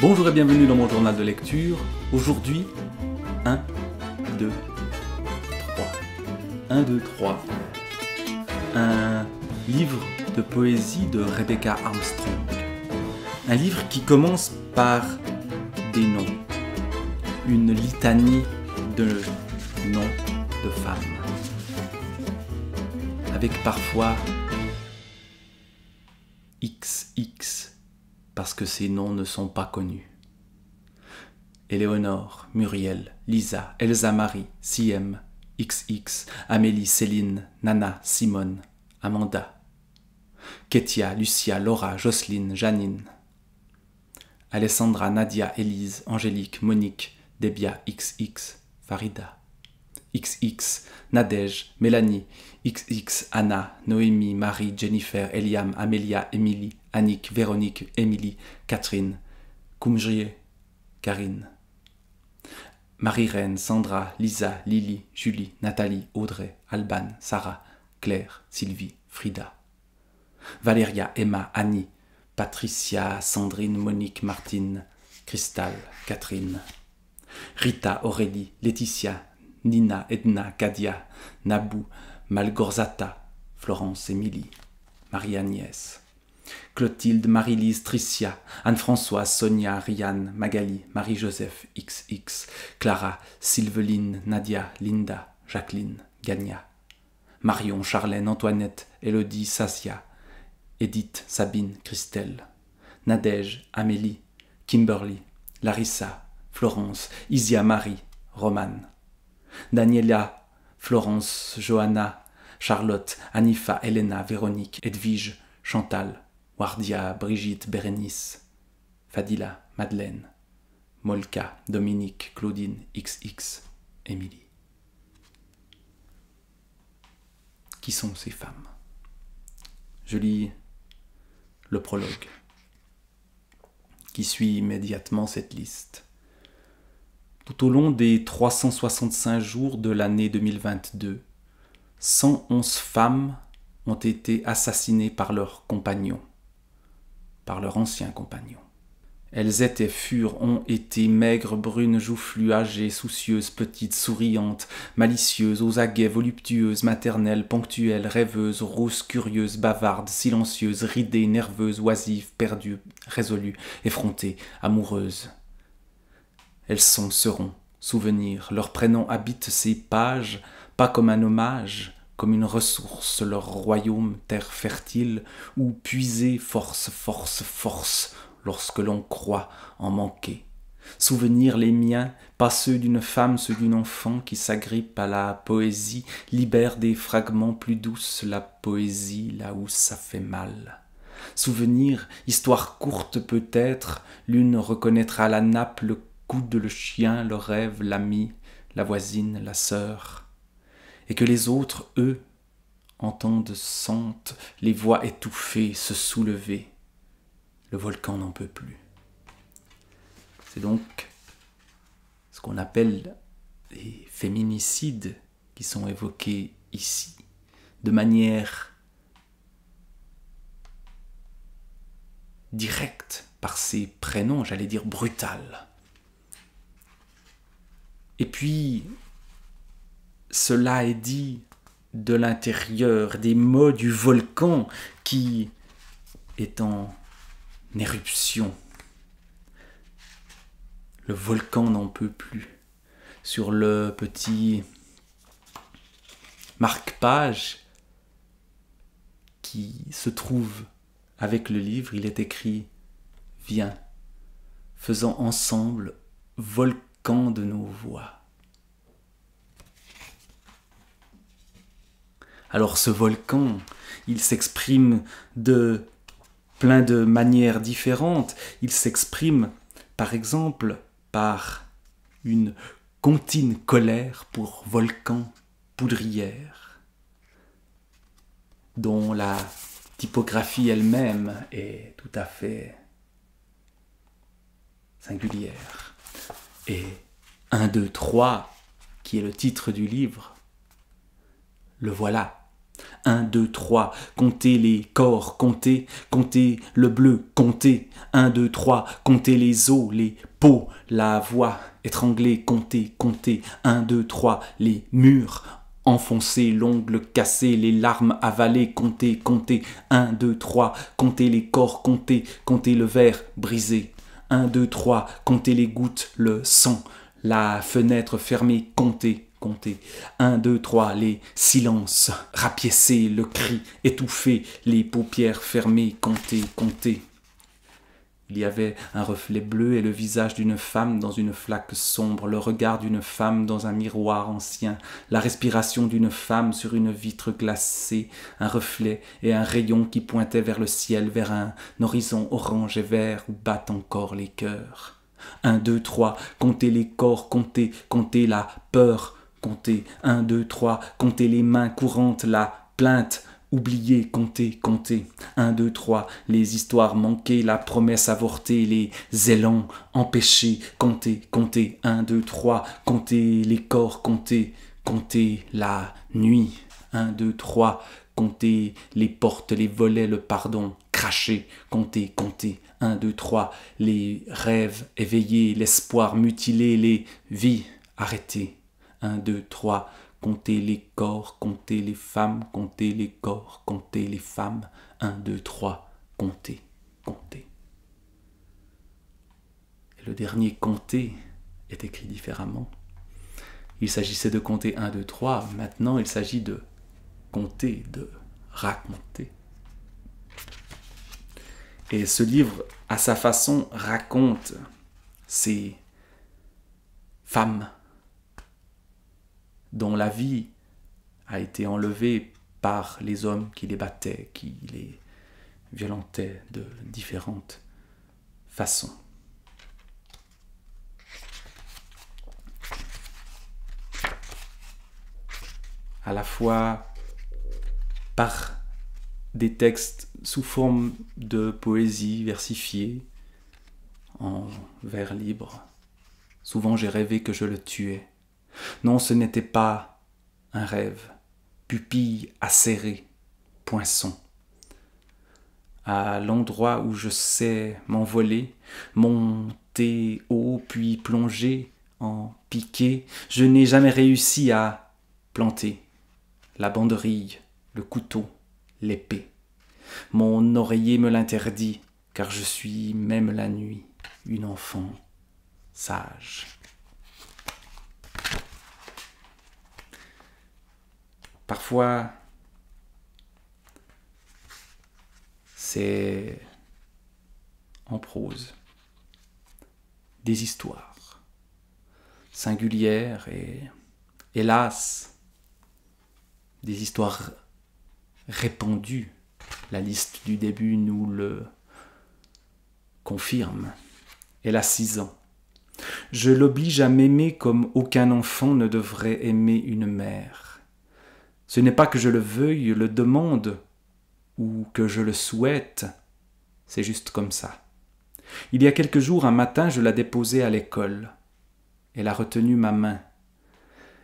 Bonjour et bienvenue dans mon journal de lecture. Aujourd'hui, 1, 2, 3. 1, 2, 3. Un livre de poésie de Rebecca Armstrong. Un livre qui commence par des noms. Une litanie de noms de femmes. Avec parfois XX, parce que ces noms ne sont pas connus. Éléonore, Muriel, Lisa, Elsa Marie, Siem, XX, Amélie, Céline, Nana, Simone, Amanda, Ketia, Lucia, Laura, Jocelyne, Janine, Alessandra, Nadia, Élise, Angélique, Monique, Debia, XX, Farida, XX, Nadège, Mélanie, XX, Anna, Noémie, Marie, Jennifer, Eliam, Amélia, Émilie, Annick, Véronique, Émilie, Catherine, Koumjrie, Karine, Marie-Reine, Sandra, Lisa, Lily, Julie, Nathalie, Audrey, Alban, Sarah, Claire, Sylvie, Frida, Valéria, Emma, Annie, Patricia, Sandrine, Monique, Martine, Cristal, Catherine, Rita, Aurélie, Laetitia, Nina, Edna, Kadia, Nabou, Malgorzata, Florence, Émilie, Marie-Agnès, Clotilde, Marie-Lise, Tricia, Anne-Françoise, Sonia, Rianne, Magali, Marie-Joseph, XX, Clara, Sylveline, Nadia, Linda, Jacqueline, Gagna, Marion, Charlène, Antoinette, Élodie, Sassia, Edith, Sabine, Christelle, Nadège, Amélie, Kimberly, Larissa, Florence, Isia, Marie, Romane, Daniela, Florence, Johanna, Charlotte, Anifa, Elena, Véronique, Edwige, Chantal, Wardia, Brigitte, Bérénice, Fadila, Madeleine, Molka, Dominique, Claudine, XX, Émilie. Qui sont ces femmes? Je lis le prologue qui suit immédiatement cette liste. Tout au long des 365 jours de l'année 2022, 111 femmes ont été assassinées par leurs compagnons, par leurs anciens compagnons. Elles étaient, furent, ont été maigres, brunes, joufflues, âgées, soucieuses, petites, souriantes, malicieuses, aux aguets, voluptueuses, maternelles, ponctuelles, rêveuses, roses, curieuses, bavardes, silencieuses, ridées, nerveuses, oisives, perdues, résolues, effrontées, amoureuses. Elles sont, seront, souvenirs, leur prénom habite ces pages, pas comme un hommage, comme une ressource, leur royaume, terre fertile, où puiser force, force, force, lorsque l'on croit en manquer. Souvenirs les miens, pas ceux d'une femme, ceux d'une enfant qui s'agrippe à la poésie, libère des fragments plus douces la poésie là où ça fait mal. Souvenirs, histoire courte peut-être, l'une reconnaîtra la nappe, le coude, le chien, le rêve, l'ami, la voisine, la sœur. Et que les autres, eux, entendent, sentent les voix étouffées se soulever. Le volcan n'en peut plus. C'est donc ce qu'on appelle les féminicides qui sont évoqués ici, de manière directe, par ces prénoms, j'allais dire brutales. Et puis, cela est dit de l'intérieur, des mots du volcan qui est en éruption. Le volcan n'en peut plus. Sur le petit marque-page qui se trouve avec le livre, il est écrit « Viens, faisons ensemble volcan de nos voix ». Alors ce volcan, il s'exprime de plein de manières différentes. Il s'exprime, par exemple, par une contine colère pour volcan poudrière, dont la typographie elle-même est tout à fait singulière. Et 1, 2, 3, qui est le titre du livre, le voilà. 1, 2, 3, comptez les corps, comptez, comptez le bleu, comptez. 1, 2, 3, comptez les os, les peaux, la voix étranglée, comptez, comptez. 1, 2, 3, les murs enfoncés, l'ongle cassé, les larmes avalées, comptez, comptez. 1, 2, 3, comptez les corps, comptez, comptez le verre brisé. 1, 2, 3, comptez les gouttes, le sang, la fenêtre fermée, comptez. Comptez. 1, 2, 3, les silences rapiécés, le cri étouffé, les paupières fermées, comptez, comptez. Il y avait un reflet bleu et le visage d'une femme dans une flaque sombre, le regard d'une femme dans un miroir ancien, la respiration d'une femme sur une vitre glacée, un reflet et un rayon qui pointaient vers le ciel, vers un horizon orange et vert où battent encore les cœurs. 1, 2, 3, comptez les corps, comptez, comptez la peur, comptez. 1, 2, 3, comptez les mains courantes, la plainte, oubliez, comptez, comptez. 1, 2, 3, les histoires manquées, la promesse avortée, les élans empêchés, comptez, comptez. 1, 2, 3, comptez les corps, comptez, comptez la nuit. 1, 2, 3, comptez les portes, les volets, le pardon, craché, comptez, comptez. 1, 2, 3, les rêves éveillés, l'espoir mutilé, les vies arrêtées. 1, 2, 3, comptez les corps, comptez les femmes, comptez les corps, comptez les femmes. 1, 2, 3, comptez, comptez. Et le dernier compter est écrit différemment. Il s'agissait de compter 1, 2, 3, maintenant il s'agit de compter, de raconter. Et ce livre, à sa façon, raconte ces femmes dont la vie a été enlevée par les hommes qui les battaient, qui les violentaient de différentes façons. À la fois par des textes sous forme de poésie versifiée, en vers libre. Souvent j'ai rêvé que je le tuais. Non, ce n'était pas un rêve. Pupille acérée, poinçon. À l'endroit où je sais m'envoler, monter haut puis plonger en piqué, je n'ai jamais réussi à planter la banderille, le couteau, l'épée. Mon oreiller me l'interdit, car je suis même la nuit une enfant sage. Parfois, c'est en prose, des histoires singulières et, hélas, des histoires répandues. La liste du début nous le confirme. Elle a 6 ans. Je l'oblige à m'aimer comme aucun enfant ne devrait aimer une mère. Ce n'est pas que je le veuille, le demande, ou que je le souhaite, c'est juste comme ça. Il y a quelques jours, un matin, je la déposais à l'école. Elle a retenu ma main.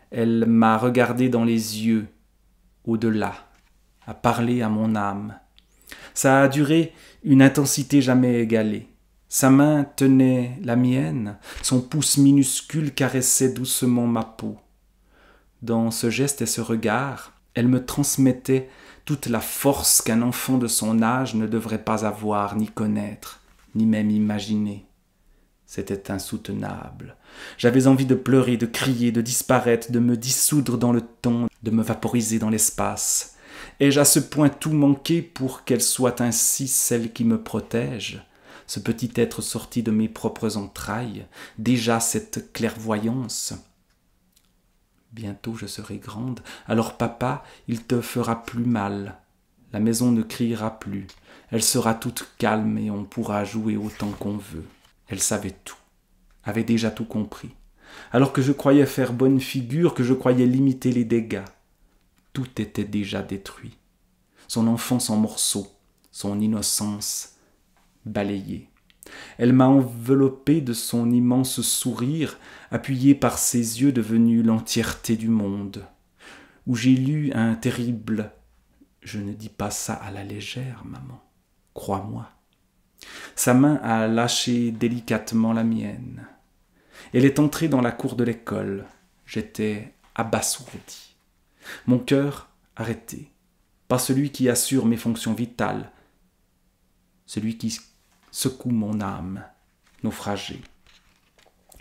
Elle m'a regardé dans les yeux, au-delà, a parlé à mon âme. Ça a duré une intensité jamais égalée. Sa main tenait la mienne, son pouce minuscule caressait doucement ma peau. Dans ce geste et ce regard, elle me transmettait toute la force qu'un enfant de son âge ne devrait pas avoir, ni connaître, ni même imaginer. C'était insoutenable. J'avais envie de pleurer, de crier, de disparaître, de me dissoudre dans le temps, de me vaporiser dans l'espace. Ai-je à ce point tout manqué pour qu'elle soit ainsi celle qui me protège ? Ce petit être sorti de mes propres entrailles, déjà cette clairvoyance. Bientôt je serai grande, alors papa, il te fera plus mal. La maison ne criera plus, elle sera toute calme et on pourra jouer autant qu'on veut. Elle savait tout, avait déjà tout compris. Alors que je croyais faire bonne figure, que je croyais limiter les dégâts, tout était déjà détruit. Son enfance en morceaux, son innocence balayée. Elle m'a enveloppé de son immense sourire, appuyé par ses yeux devenus l'entièreté du monde, où j'ai lu un terrible Je ne dis pas ça à la légère, maman, crois-moi. Sa main a lâché délicatement la mienne. Elle est entrée dans la cour de l'école. J'étais abasourdi. Mon cœur arrêté. Pas celui qui assure mes fonctions vitales, celui qui secoue mon âme, naufragée.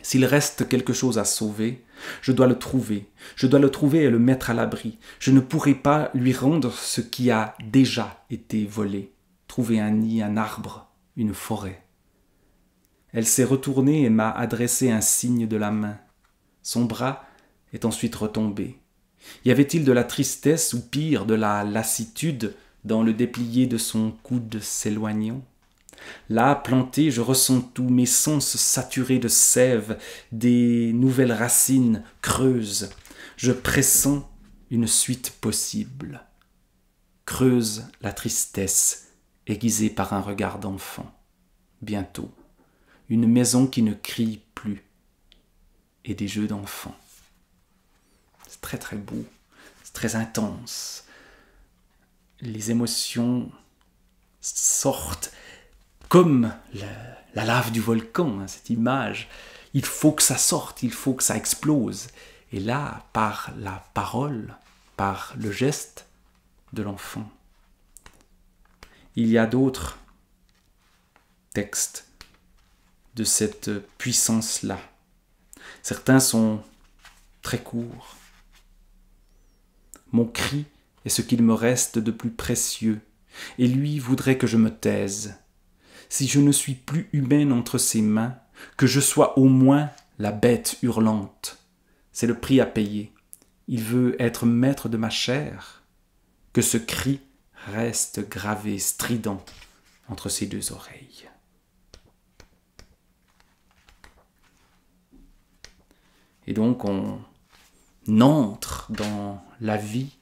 S'il reste quelque chose à sauver, je dois le trouver. Je dois le trouver et le mettre à l'abri. Je ne pourrai pas lui rendre ce qui a déjà été volé. Trouver un nid, un arbre, une forêt. Elle s'est retournée et m'a adressé un signe de la main. Son bras est ensuite retombé. Y avait-il de la tristesse ou pire de la lassitude dans le déplié de son coude s'éloignant? Là, planté, je ressens tout, mes sens saturés de sève, des nouvelles racines creuses. Je pressens une suite possible. Creuse la tristesse, aiguisée par un regard d'enfant. Bientôt, une maison qui ne crie plus, et des jeux d'enfants. C'est très très beau, c'est très intense. Les émotions sortent comme la lave du volcan, hein, cette image. Il faut que ça sorte, il faut que ça explose. Et là, par la parole, par le geste de l'enfant. Il y a d'autres textes de cette puissance-là. Certains sont très courts. Mon cri est ce qu'il me reste de plus précieux, et lui voudrait que je me taise. Si je ne suis plus humaine entre ses mains, que je sois au moins la bête hurlante. C'est le prix à payer. Il veut être maître de ma chair. Que ce cri reste gravé, strident, entre ses deux oreilles. Et donc on entre dans la vie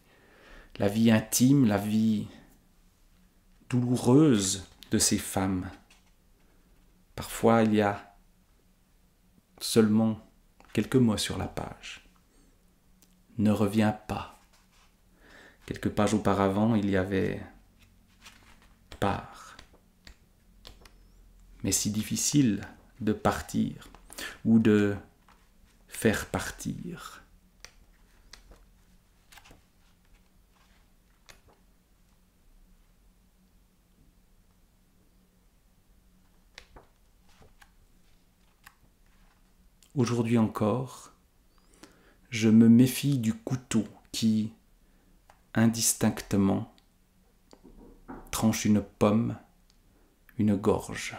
intime, la vie douloureuse de ces femmes. Parfois, il y a seulement quelques mots sur la page. Ne reviens pas. Quelques pages auparavant, il y avait pars. Mais si difficile de partir ou de faire partir. Aujourd'hui encore, je me méfie du couteau qui, indistinctement, tranche une pomme, une gorge,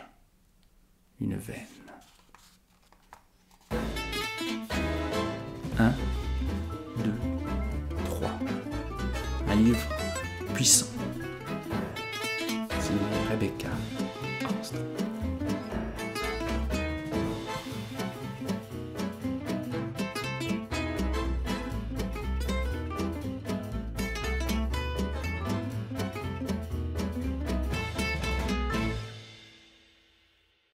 une veine. 1, 2, 3. Un livre puissant. C'est Rebecca Armstrong.